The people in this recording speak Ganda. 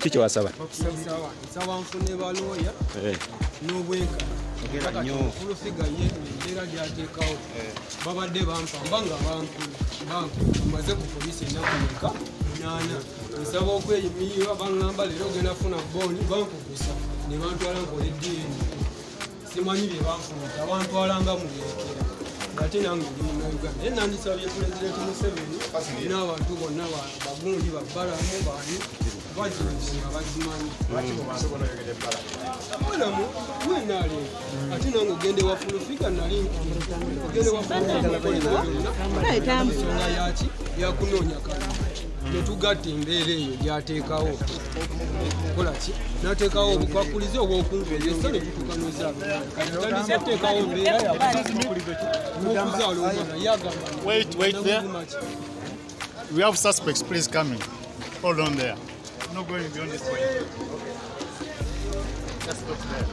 Kiki wasaba? Nsaba nfune balooya n'obwenka fulufiga ye embeera gyateekawo babadde bampamba nga bamaze ku poliisi ennaku meka 8. Nsaba okweyimirira baŋŋamba leero ogenda funa booni bankugusa ne bantwala nkola eddiini simanyi bye banfunika bantwalanga mu yeekera ate nange ndi munnauganda naye nandisabye pulezidenti Museveni n'abantu bonna bagundi babbalamu bani bazimusinga bazimanyi balamu mwenali ate nange ogende wa fulufiga nali ogende wa fulufigaensonga yaki yakunoonya kana netugatta embeera eyo gyateekawo kolaki nateekawo obukwakulize obwokunkozesa netutukanoza tandise teekawo embeera okuzaala omwana yagamba. Wait there. We have suspects, please come in. Hold on there. I'm not going beyond this point. Just stop there.